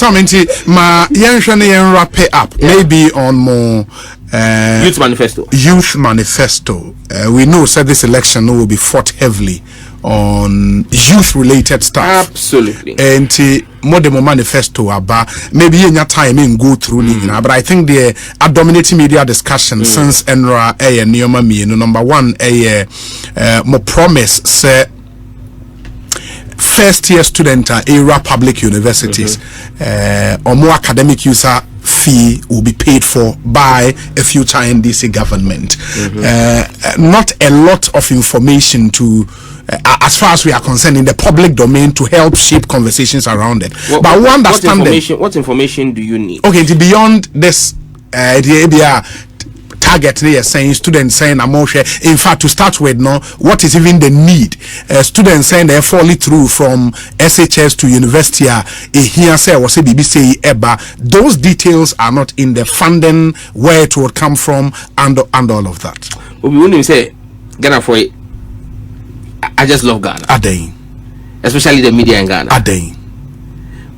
some ma yen wrap it up maybe on more youth manifesto. We know that this election will be fought heavily on youth related stuff. Absolutely. And more manifesto about maybe in your time in go through but I think the dominating media discussion since Enra and Neoma me number one more promise say first year student at era public universities or more academic user fee will be paid for by a future NDC government. Not a lot of information to as far as we are concerned in the public domain to help shape conversations around it. But we understand what information do you need? Okay, beyond this target they are saying students saying in fact to start with what is even the need students saying they follow through from SHS to university here say was BBC eba those details are not in the funding where it would come from and all of that. We wouldn't say Ghana for it. I just love Ghana. Especially the media in Ghana.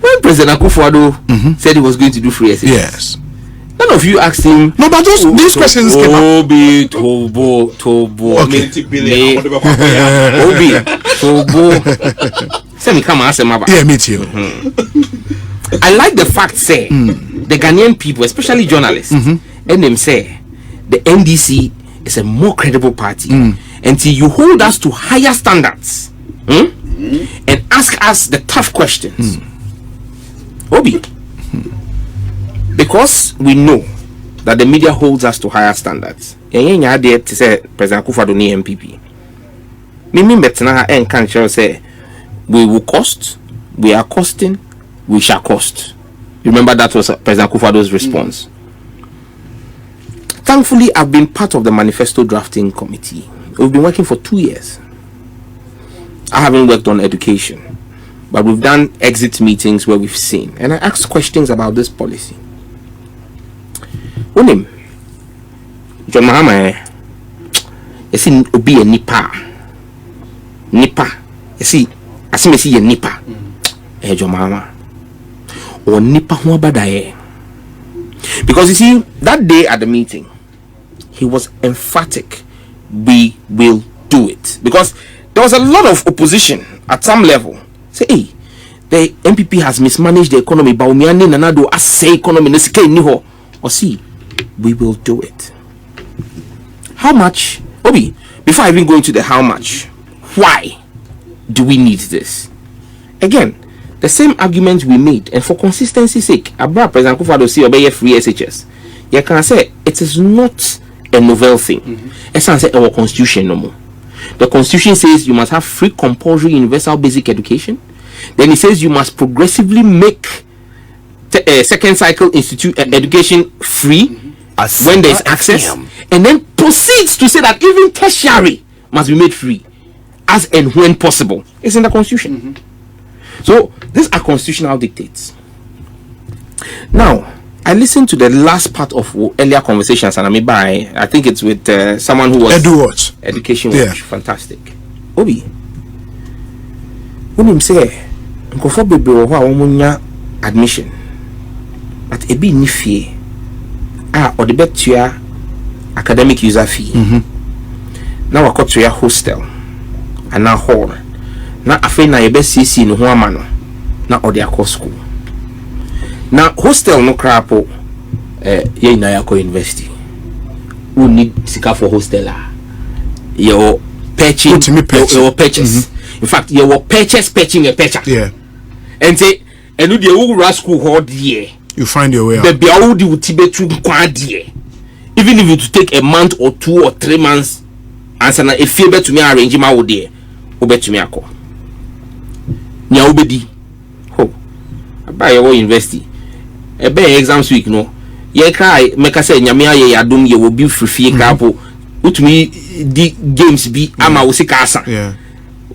When President Akufo-Addo said he was going to do free SHS. Yes. None of you asked him. No, but these questions came up. Obi. Send me come ask him about. Yeah, me too. I like the fact say the Ghanaian people, especially journalists, and them say the NDC is a more credible party until you hold us to higher standards and ask us the tough questions. Obi. Because we know that the media holds us to higher standards. To say President Akufo-Addo ni MPP. Mimi betna en kan say we will cost, we are costing, we shall cost. You remember that was President Akufo-Addo's response. Thankfully, I've been part of the manifesto drafting committee. We've been working for 2 years. I haven't worked on education, but we've done exit meetings where we've seen, and I asked questions about this policy. Unim John Mahama you see obi a nipa you see asimesi a nipa John Mahama or nipa ho abadaye, because you see that day at the meeting he was emphatic we will do it, because there was a lot of opposition at some level say hey the MPP has mismanaged the economy but we nanado as say economy nesike ni ho or see we will do it. How much? Obi, before I even go into the how much, why do we need this? Again, the same argument we made, and for consistency's sake, Abra President Akufo-Addo say obey free SHS. You can say it is not a novel thing. It's not our constitution no more. The constitution says you must have free compulsory universal basic education. Then it says you must progressively make second cycle institute education free when there is access, and then proceeds to say that even tertiary must be made free as and when possible. It's in the constitution. So these are constitutional dictates. Now I listened to the last part of earlier conversations, and I think it's with someone who was Education Watch. Fantastic. Obi, when him say admission at ebi ni fee or the betua academic user fee now I to your hostel and now hall now afe na yebe CC no ho amano na or their course school now hostel no crapo ye na yako university who need sika for hostel your purchase in fact your purchasing a purchase and say and you the school hold here. You find your way out. The Biaudi will Tibet to Quadia. Even if it take a month or 2 or 3 months, answer a favor to me arrange my old day. Obey to me a call. Nya obedi. Ho. I buy your university. A bay exams week no. Ye cry make us say Nyamia ye adum ye will be free capo. Ut me the games be ama usikasa. Yeah.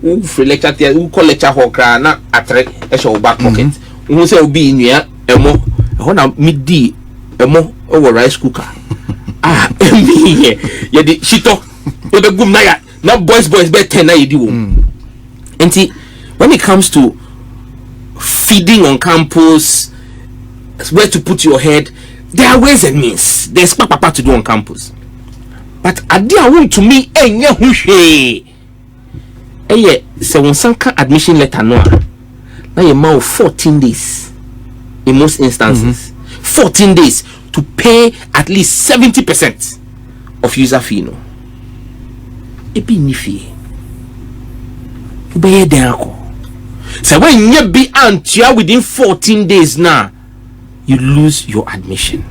Who free lecture there, who call lecture hawker na atre a show back pocket. Who say be in here emo. Hona midi emo over rice cooker. Me ye di shito we be gum na ya na boys be 10 na yedi wo. Enti when it comes to feeding on campus, where to put your head. There are ways and means. There's papa to do on campus. But I want to me so sanka admission letter no. Now you mau 14 days in most instances. 14 days to pay at least 70% of user fee no. It be nifi. Be there. So when you be antia within 14 days now, you lose your admission.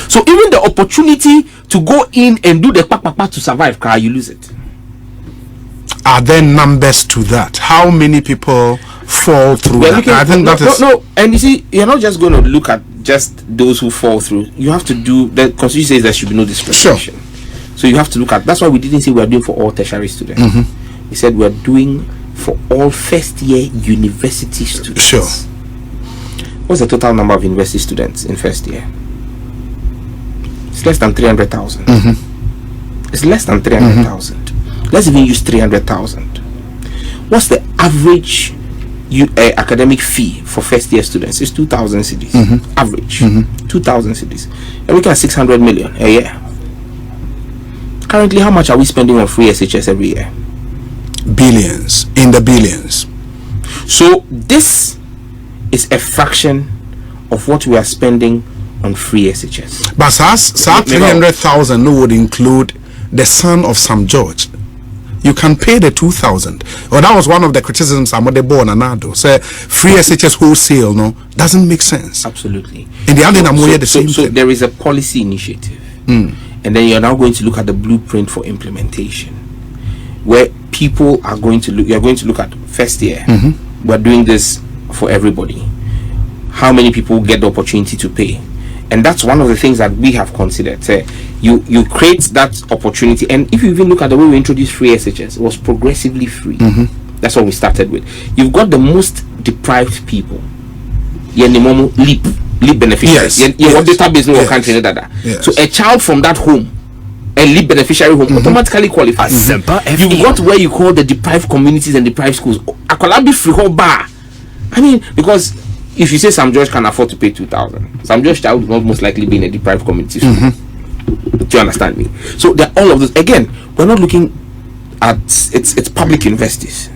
So even the opportunity to go in and do the papa to survive, you lose it. Are there numbers to that? How many people fall through that? I think no. And you see, you're not just going to look at just those who fall through. You have to do the Constitution says there should be no discrimination. Sure. So you have to look at. That's why we didn't say we are doing for all tertiary students. We said we are doing for all first-year university students. Sure. What's the total number of university students in first year? It's less than 300,000. It's less than 300,000. Let's even use 300,000. What's the average academic fee for first-year students? It's 2,000 cedis. Average. 2,000 cedis. And we can 600 million a year. Currently, how much are we spending on free SHS every year? Billions, in the billions. So this is a fraction of what we are spending on free SHS. But SAS 300,000 would include the son of Sam George. You can pay the 2,000. Well, that was one of the criticisms I'm the born anado. Say free SHS wholesale no doesn't make sense. Absolutely. In the end, so there is a policy initiative, and then you're now going to look at the blueprint for implementation, where people are going to look. You're going to look at first year. We're doing this for everybody. How many people get the opportunity to pay? And that's one of the things that we have considered. You create that opportunity, and if you even look at the way we introduced free SHS, it was progressively free. That's what we started with. You've got the most deprived people. Leap beneficiaries. Database no country that. So a child from that home, a leap beneficiary home, automatically qualifies. You've got where you call the deprived communities and deprived schools. Akolabi free whole bar. I mean, because if you say Sam George can afford to pay 2,000, Sam George child will not most likely be in a deprived community. Do you understand me? So there are all of those. Again, we're not looking at it's public universities.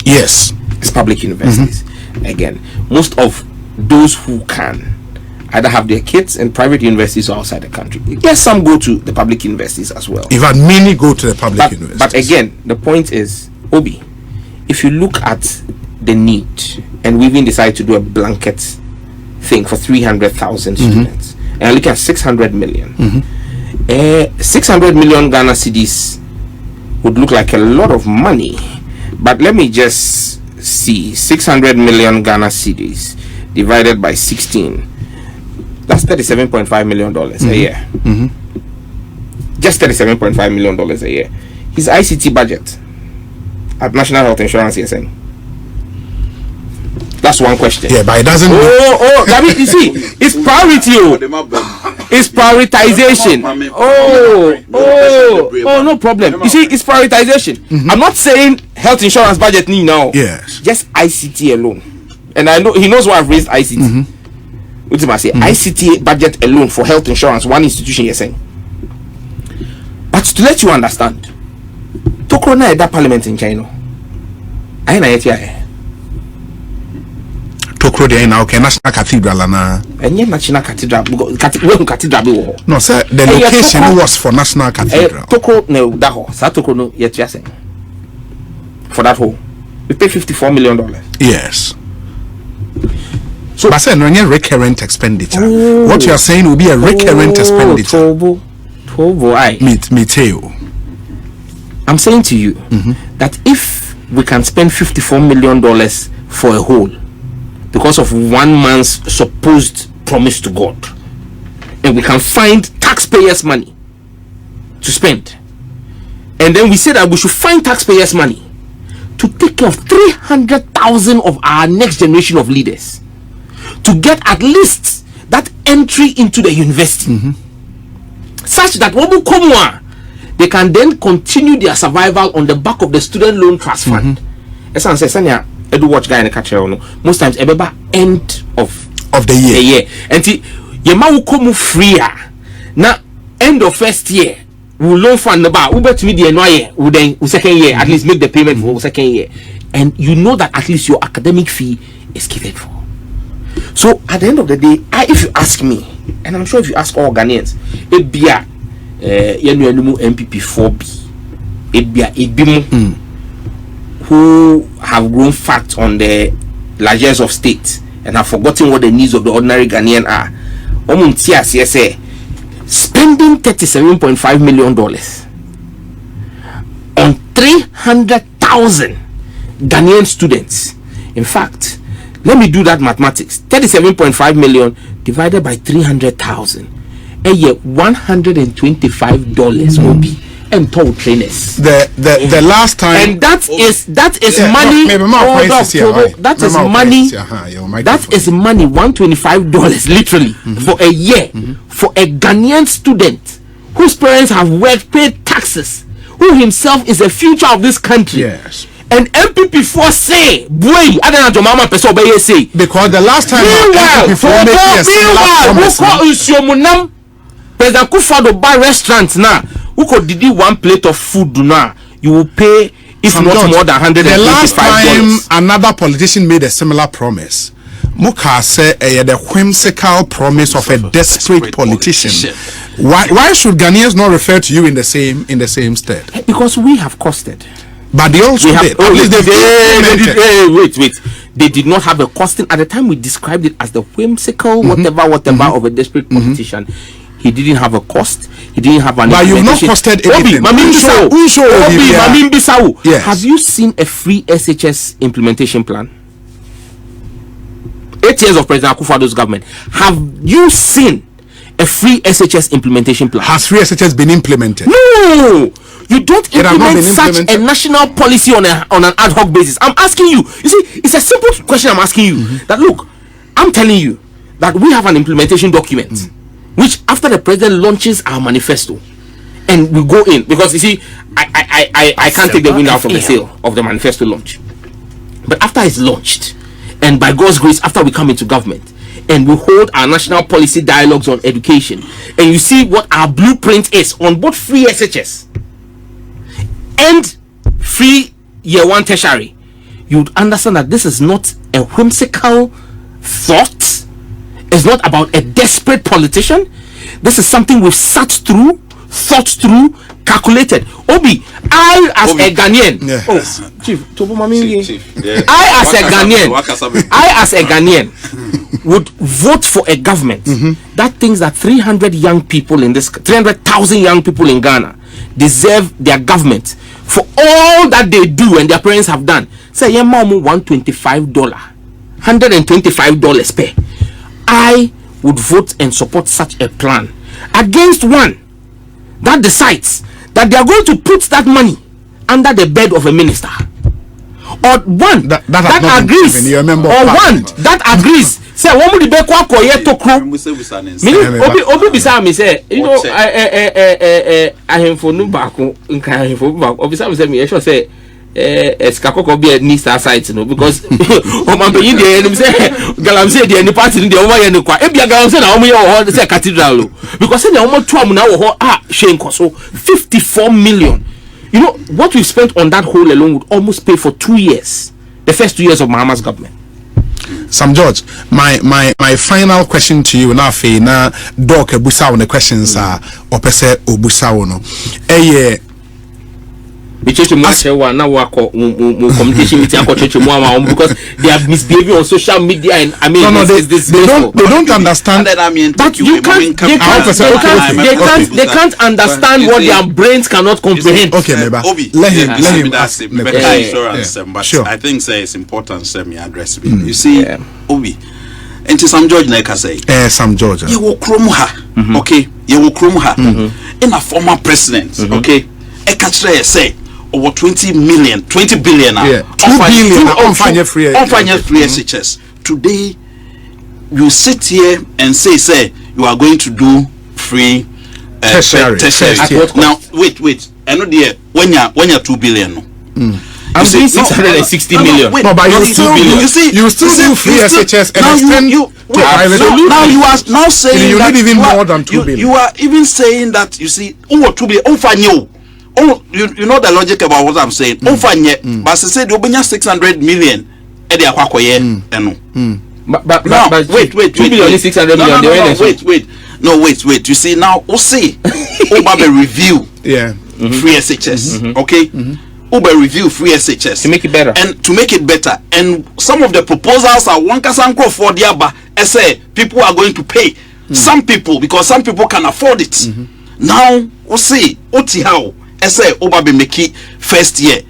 Yes, it's public universities. Again, most of those who can either have their kids in private universities or outside the country. Yes, some go to the public universities as well. In fact, many go to the public universities. But again, the point is, Obi, if you look at the need, and we even decided to do a blanket thing for 300,000 students, and look at 600 million. 600 million Ghana cedis would look like a lot of money, but let me just see 600 million Ghana cedis divided by 16. That's $37.5 million a year. Just $37.5 million a year. His ICT budget at National Health Insurance, you're saying? That's one question. Yeah, but it doesn't. I mean, you see, it's priority. It's prioritization. No problem. You see, it's prioritization. I'm not saying health insurance budget now. Yes. Just ICT alone. And I know he knows why I've raised ICT. What do I say? ICT budget alone for health insurance, one institution, you're saying. But to let you understand, Tokro na that parliament in China. I na yet Tokro de na okay National Cathedral na. Enye National Cathedral cathedral be wo. No sir, the location was for National Cathedral. Tokro no that ho. Sa Tokro no yet saying. For that hole, we pay $54 million. Yes. So, but saying no recurrent expenditure. What you are saying will be a recurrent expenditure. Me too. I'm saying to you that if we can spend $54 million for a hole because of one man's supposed promise to God, and we can find taxpayers' money to spend, and then we say that we should find taxpayers' money to take care of 300,000 of our next generation of leaders, to get at least that entry into the university, such that they can then continue their survival on the back of the student loan trust fund. Most times end of of the year. And your ma will come free now end of first year. We will loan fund about Uber to me the annoy would then second year at least make the payment for second year, and you know that at least your academic fee is catered for. So at the end of the day, if you ask me, and I'm sure if you ask all Ghanaians, it be a MPP 4B, it be a Ibimu who have grown fat on the largesse of state and have forgotten what the needs of the ordinary Ghanaian are. Spending $37.5 million on 300,000 Ghanaian students. In fact, let me do that mathematics. 37.5 million divided by 300,000. A year, $125 will be and toll trainers. The last time, and that is money. That is money. That is money. $125 literally for a year for a Ghanaian student whose parents have worked, paid taxes, who himself is the future of this country. Yes. And MPP4 say, boy, I don't know to mama person obey say, because the last time meanwhile, President Kufado buy restaurants now. Who could did one plate of food now? You will pay if not more than $125. The last time another politician made a similar promise, Muka said the whimsical promise of a desperate politician. Why should Ghanaians not refer to you in the same stead? Because we have costed. But they also did. Wait. They did not have a costing at the time. We described it as the whimsical whatever of a desperate politician. He didn't have a cost. He didn't have an. But you've not costed anything. Yes. Have you seen a free SHS implementation plan? 8 years of President Akufoado's government. Have you seen a free SHS implementation plan? Has free SHS been implemented? No. You don't implement such a national policy on an ad hoc basis. I'm asking you. You see, it's a simple question I'm asking you. That look, I'm telling you that we have an implementation document. Which after the president launches our manifesto and we go in, because you see I can't take the wind out from the sail of the manifesto launch, but after it's launched and by God's grace after we come into government and we hold our national policy dialogues on education and you see what our blueprint is on both free SHS and free year 1 tertiary, you would understand that this is not a whimsical thought. It's not about a desperate politician. This is something we've sat through, thought through, calculated. Obi, I as a Ghanaian, Chief, I as a Ghanaian would vote for a government that thinks that 300,000 young people in Ghana deserve their government for all that they do and their parents have done. Say, yeah, mom, $125 per. I would vote and support such a plan against one that decides that they are going to put that money under the bed of a minister, or one that agrees, or one that agrees. Say, what would be quiet to crew? Obi beside me say, you know, I am for no back in kind for back. Obi beside me say, me sure say. Skakoko be a Nista site, no, because my baby, they say, Galam said, the party in the over and the quiet. Ebia Galam said, I only say cathedral because in the almost 12 now, Shane Koso 54 million. You know what we spent on that hole alone would almost pay for 2 years, the first 2 years of Mahama's government. Sam George, my final question to you now, Fena Doc Busa on the questions are Opese Obusa no. Because they are misbehaving on social media, and I mean, they don't understand. But they can't understand what their brains cannot comprehend. Okay, let him ask. Sure. I think it's important to me address me. You see, Obi, and to Sam George, like I say, Sam George, you will chrome her, okay? You will chrome her in a former president, okay? A catcher say. Over 20 billion now. 2 billion on free SHS. Today, you sit here and say you are going to do free tertiary. Now, wait. I know when you're 2 billion. I'm saying 660 million. No, but you still do free SHS and extend to private. Now you are now saying you that need even more than 2 billion. You are even saying that, you see, 2 billion. You know the logic about what I'm saying. But I said you bring 600 million. But wait. 2 billion 600 million. Wait. You see now, Uber review. Yeah. Free SHS. Okay. Uber review free SHS to make it better. And some of the proposals are one kasanko for diaba. I say people are going to pay. Some people, because some people can afford it. Now we see oti how I say Uber be make it first year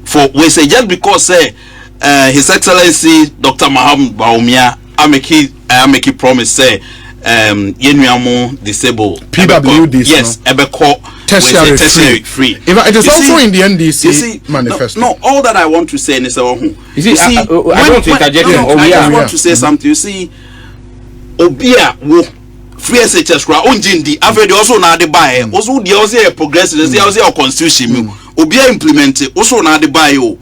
for we say just because His Excellency Dr. Maham Baumia I make it promise say yenuamo disabled PWD. Yes, ebeko tertiary free. It is also in the NDC manifesto. No, all that I want to say is I don't interject. I just want to say something. You see, Obia wo free SHS kra onjindi after the also na de buy also the also progressive the also constitution Obia implement also na de buy o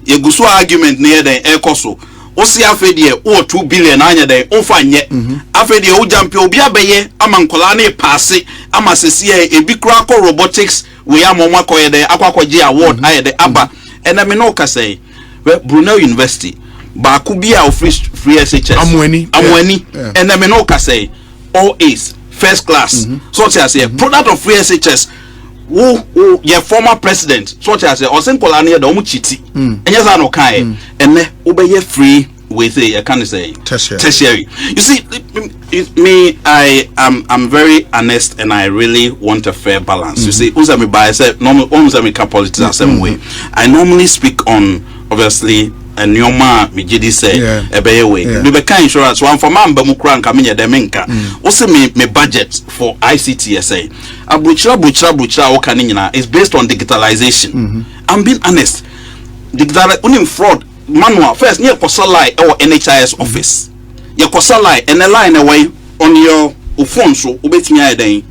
yeguso argument near the ekoso osi afedie o 2 billion anya den ofa nye afedie o jampe obi abeye amankola na passe ama sese ebi kura ko robotics we amoma ko ye den akwakoje award aye den aba ena me no ka say Brunel University ba ku bia o free SHS amwani ena me no ka say all A's first class such as a product of free SHS wo your former president such as osenkola na do mu chiti enya za no kai ene obeye free with a can say tertiary. You see, me I'm very honest and I really want a fair balance. You see, me by say normal me politics the same way. I normally speak on obviously a nyoma me jidi say ebeye way me be kan insurance one for man ba mu kura nka me nye de menka o se me budget for ICT say abuchira o kan nyina is based on digitalization. I'm being honest, digital unim fraud manual first near kosalai or NHIS office ye kosalai and a line away on your phone so ubetimi aden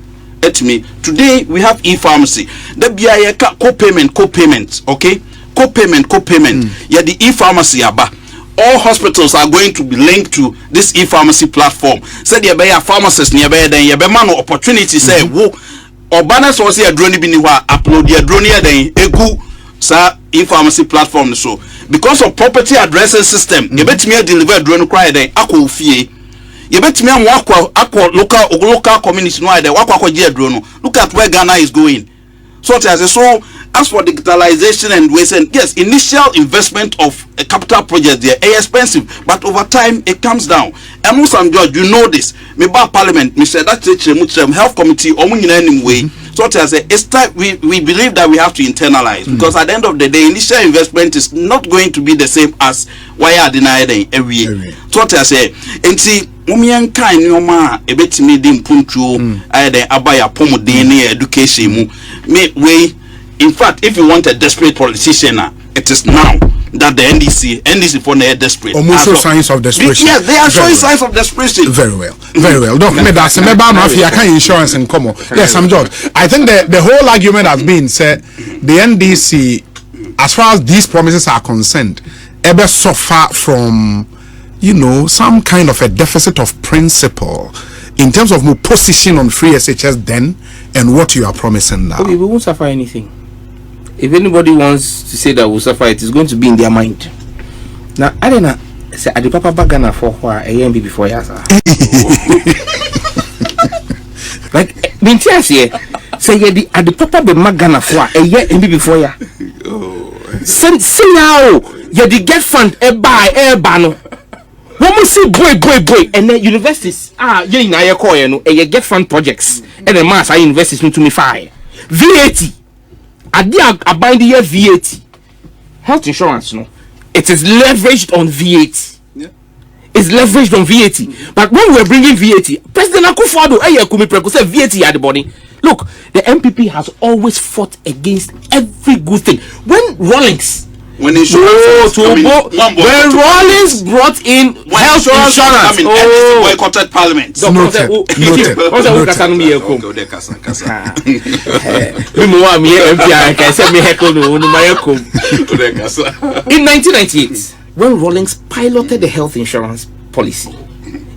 etimi today we have e-pharmacy the bia co-payment okay co-payment yeah the e-pharmacy aba all hospitals are going to be linked to this e-pharmacy platform said there be a pharmacist nearby then ye be man opportunity say wo obana so say drone bi ni wa upload your drone then egu sa e-pharmacy platform so because of property addressing system you betimi deliver drone cry then akọ ofie you betimi am akọ local community no there akọ drone. Look at where Ghana is going. So as for digitalization and waste, and yes, initial investment of a capital project they are expensive, but over time it comes down. And most and George, you know this. Me ba parliament, me said that health committee anyway. So it's time we believe that we have to internalize because at the end of the day, initial investment is not going to be the same as why are denied every year. So and see umian kind nyoma ebetimi di mpuntuo ayede abaya pomodeni education mu me way. In fact, if you want a desperate politician, it is now that the NDC for the desperate. Almost show signs of desperation. Yes, they are showing signs of desperation. Very well. Don't me that's a insurance and come on. Yes, I'm George. I think the whole argument has been said the NDC, as far as these promises are concerned, ever suffer from some kind of a deficit of principle in terms of more position on free SHS then and what you are promising now. Okay, we won't suffer anything. If anybody wants to say that we'll suffer, it is going to be in their mind. Now, I don't know. Say, I Papa Bagana for a AMB before Yasa. Like, Bintia say, at the Papa Bagana for a year and before ya. Say now, you the get fund a buy a bano. Woman say boy, and then universities you in a call you get fund projects and the mass I invest into me fire VAT. I bind the VAT health insurance. No, it is leveraged on VAT. It's leveraged on VAT. But when we're bringing VAT, President Akufo-Addo said VAT at the body. Look, the MPP has always fought against every good thing. When Rawlings when insurance when Rawlings brought in health insurance, boycotted Parliament. Noted. In 1998, when Rawlings piloted the health insurance policy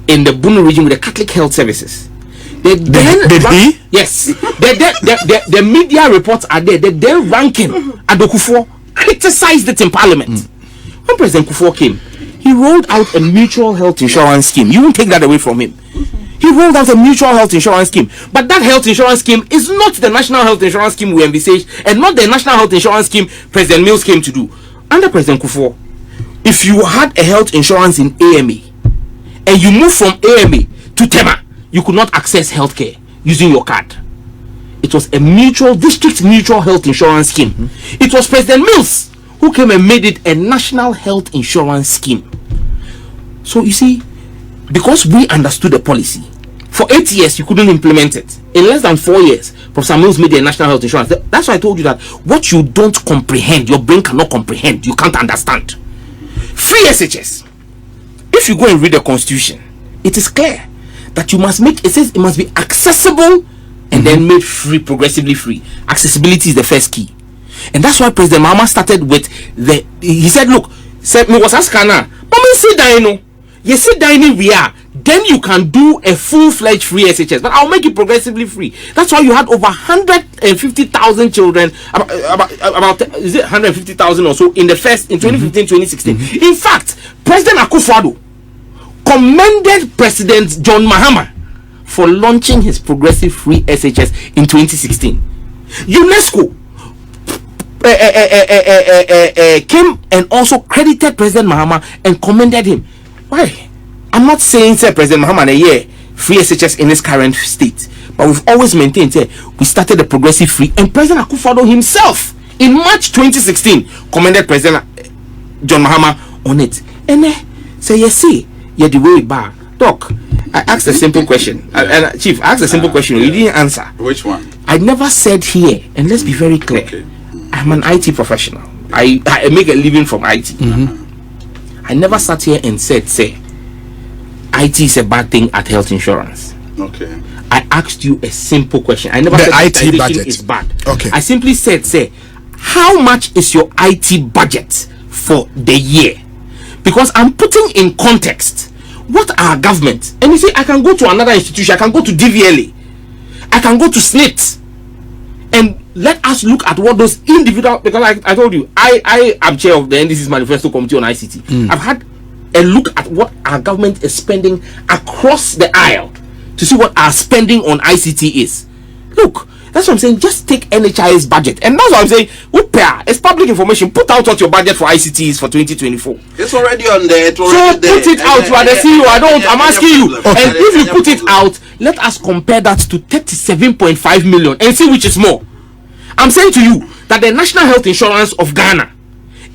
in the Bunu region with the Catholic Health Services, did he? Yes. The media reports are there. The then ranking Adokufo criticized it in Parliament. When President Kufuor came, he rolled out a mutual health insurance scheme. You won't take that away from him. He rolled out a mutual health insurance scheme. But that health insurance scheme is not the national health insurance scheme we envisaged, and not the national health insurance scheme President Mills came to do. Under President Kufuor, if you had a health insurance in AMA, and you moved from AMA to Tema, you could not access healthcare using your card. It was a district mutual health insurance scheme. It was President Mills who came and made it a national health insurance scheme. So you see, because we understood the policy, for 8 years you couldn't implement it. In less than 4 years, Professor Mills made a national health insurance. That's why I told you that what you don't comprehend, your brain cannot comprehend, you can't understand. Free SHS. If you go and read the Constitution, it is clear that you must make, it says it must be accessible and then made free, progressively free. Accessibility is the first key. And that's why President Mahama started with he said, look, said me was asking now, but me see dino, you see dino we are, then you can do a full-fledged free SHS, but I'll make it progressively free. That's why you had over 150,000 children, about is it 150,000 or so in 2015-2016. In fact, President Akufo-Addo commended President John Mahama for launching his progressive free SHS in 2016. UNESCO came and also credited President Mahama and commended him. Why? I'm not saying say President Mahama free SHS in its current state, but we've always maintained we started the progressive free, and President Akufo-Addo himself in March 2016 commended President John Mahama on it. And say you see, you're the way back. Doc, I asked a simple question. Chief, I asked a simple question. You didn't answer. Which one? I never said here, and let's be very clear. Okay. I'm an IT professional. I make a living from IT. I never sat here and said, say, IT is a bad thing at health insurance. Okay. I asked you a simple question. I never the said IT budget is bad. Okay. I simply said, say, how much is your IT budget for the year? Because I'm putting in context what our government, and you see, I can go to another institution, I can go to DVLA, I can go to SNIT, and let us look at what those individual, because I told you, I am chair of the NDC's manifesto committee on ICT. I've had a look at what our government is spending across the aisle to see what our spending on ICT is. Look, that's what I'm saying. Just take NHI's budget, and that's what I'm saying. It's public information. Put out what your budget for ICT is for 2024. It's already on there. So put it out. You are the CEO. I'm asking you. Okay. And if you put it out, let us compare that to 37.5 million and see which is more. I'm saying to you that the National Health Insurance of Ghana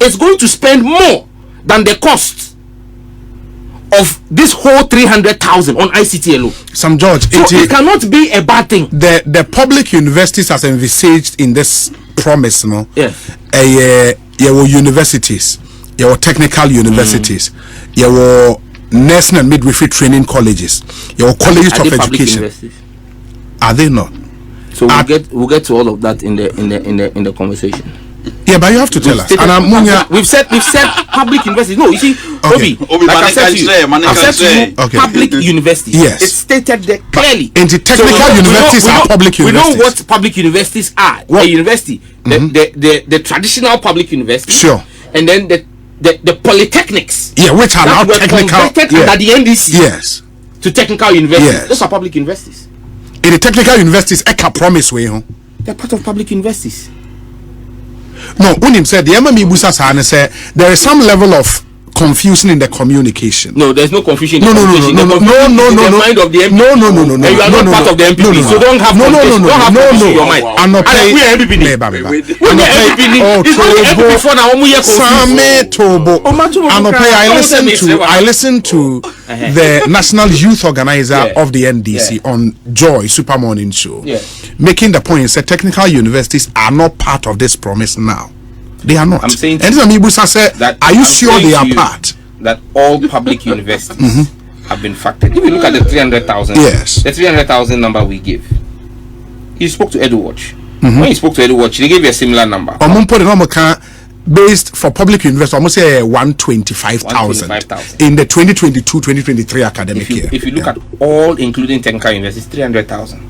is going to spend more than the cost of this whole 300,000 on ICT alone. Some George, so it cannot be a bad thing. The public universities as envisaged in this promise, no? Yes. Your universities, your technical universities, your nursing and midwifery training colleges, your colleges of education. Are they not? So we'll get to all of that in the conversation. Yeah, but you have to tell us. And we've said public universities. No, you see, okay. Obi, like I've said to you, okay. Public universities. Yes. It's stated there clearly. And the technical universities are public universities. We know what public universities are. What? A university, the traditional public university. Sure. And then the polytechnics. Yeah, which are now technical. Under the NDC. Yes. To technical universities. Yes. Those are public universities. In the technical universities, Eka promise way, huh? They're part of public universities. No, Unim said the MME Busa Sahane said there is some level of confusion in the communication. No, there's no confusion. No. The mind of the MP. No. And you are not part of the MPP, so don't have confusion in your mind. I'm not paying. I listened to the National Youth Organizer of the NDC on Joy Super Morning Show, making the point that technical universities are not part of this promise now. They are not. I'm saying and that are you I'm sure they are you part? That all public universities have been factored. If you look at the 300,000, yes, the 300,000 number we give. You spoke to EduWatch. When you spoke to EduWatch, they gave you a similar number. Based for public university, almost say 125,000 in the 2022-2023 academic year. If you look at all, including technical universities, 300,000,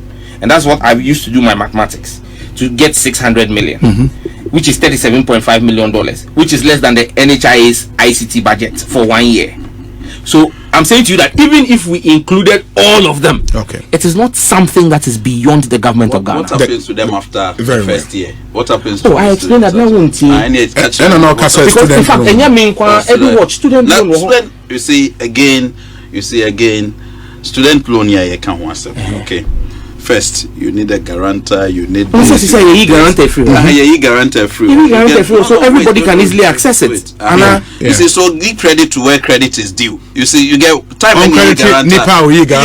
and that's what I used to do my mathematics to get 600 million, which is $37.5 million, which is less than the NHIA's ICT budget for 1 year. So I'm saying to you that even if we included all of them, it is not something that is beyond the government of Ghana. What happens to them after the first year? What happens to I explained that now. Because in fact, student you see again, student loan here you can't want okay. First, you need a guarantor. You need. Guarantor free. Guarantor free. So everybody can easily access it. You see, so give credit to where credit is due. You see, you get time on credit. You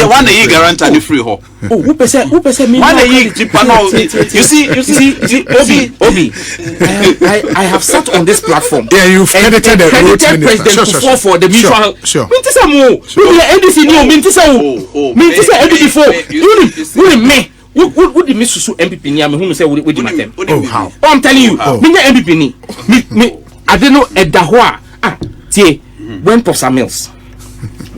want a guarantor the free ho. Who percent? 1 year You see, Obi. I have sat on this platform. Yeah, you've credited the President Kufuor for the mutual. Sure. Who the Miss Susu MPP ni am who say we di matem. Oh how? I'm telling you, me MPP ni. Me I don't know Edahoa. See, when Professor Mills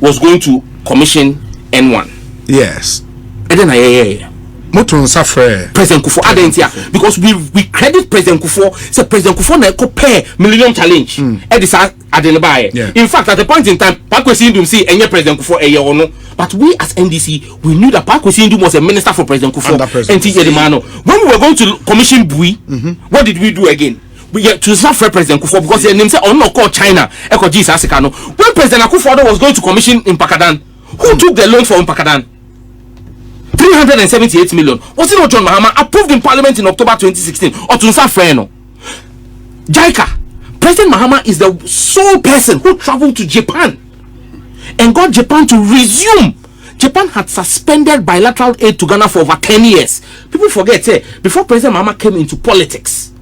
was going to commission N1. Yes. And then President Kufuor Adentia, because we credit President Kufuor. Say President Kufuor na compare Millennium Challenge. In fact, at the point in time, PAA KWESI Ndum see any President Kufuor a year or no. But we as NDC, we knew that PAA KWESI Ndum was a minister for President Kufuor. When we were going to commission Bui, what did we do again? We get to suffer President Kufuor because the name said, "Oh no, call China." When President Kufuor was going to commission in Pakadan, who took the loan for Pakadan? 378 million. Was it not John Mahama approved in Parliament in October 2016? Or to Freno? JICA. President Mahama is the sole person who traveled to Japan and got Japan to resume. Japan had suspended bilateral aid to Ghana for over 10 years. People forget, before President Mahama came into politics,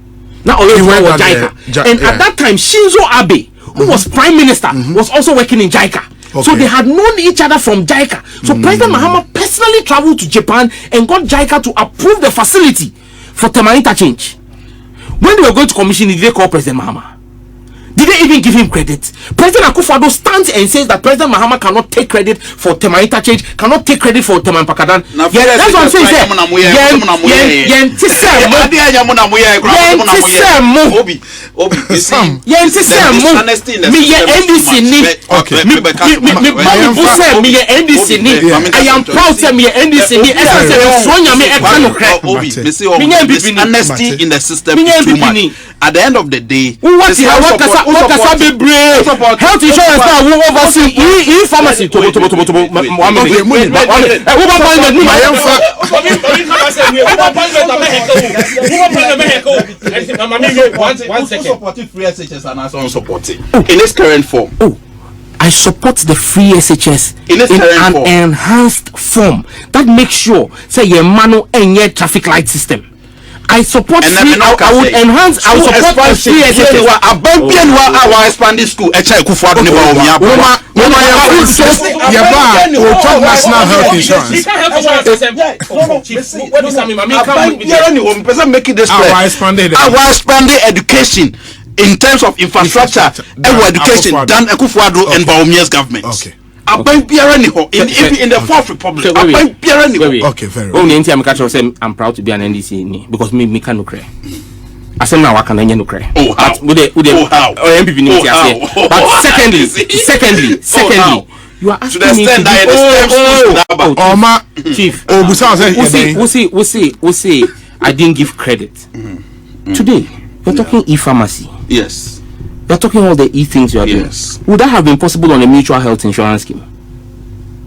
now already was JICA. And at that time, Shinzo Abe, who was Prime Minister, was also working in JICA. So they had known each other from JICA. So President Mahama personally traveled to Japan and got JICA to approve the facility for Tema interchange. When they were going to commission it, did they call President Mahama? Did they even give him credit? President Akufo-Addo stands and says that President Mahama cannot take credit for Tema interchange, cannot take credit for Tema Pakadan. That's what I'm saying. I am proud to be NDC. Honesty in the system is too much. At the end of the day, health insurance now will oversee pharmacy in its current form. I support the free SHS in an enhanced form that makes sure say your manual and your traffic light system. I support free. I would enhance. I would support free SHS. Our expanded school. National health insurance. Our expanded education in terms of infrastructure, education than Akufo-Addo and Bawumia's government. Okay. In the Fourth Republic. Okay, very well. I'm proud to be an NDC because me can no cry. I said now I can no cry. Oh how? But secondly, you are asking me to Chief. We'll see. I didn't give credit. Today, we're talking e-pharmacy. Yes. You're talking all the things you are doing. Would that have been possible on a mutual health insurance scheme?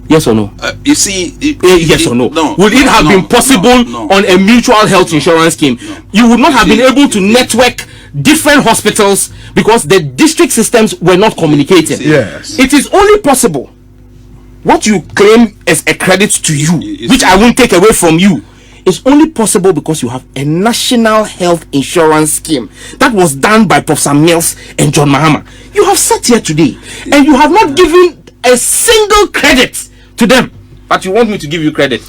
Yes or no? You see, yes or no? Would it have been possible on a mutual health insurance scheme? You would not have been able to network different hospitals because the district systems were not communicating. Yes. It is only possible. What you claim as a credit to you, which I won't take away from you, is only possible because you have a national health insurance scheme that was done by Professor Mills and John Mahama. You have sat here today and you have not given a single credit to them. But you want me to give you credit?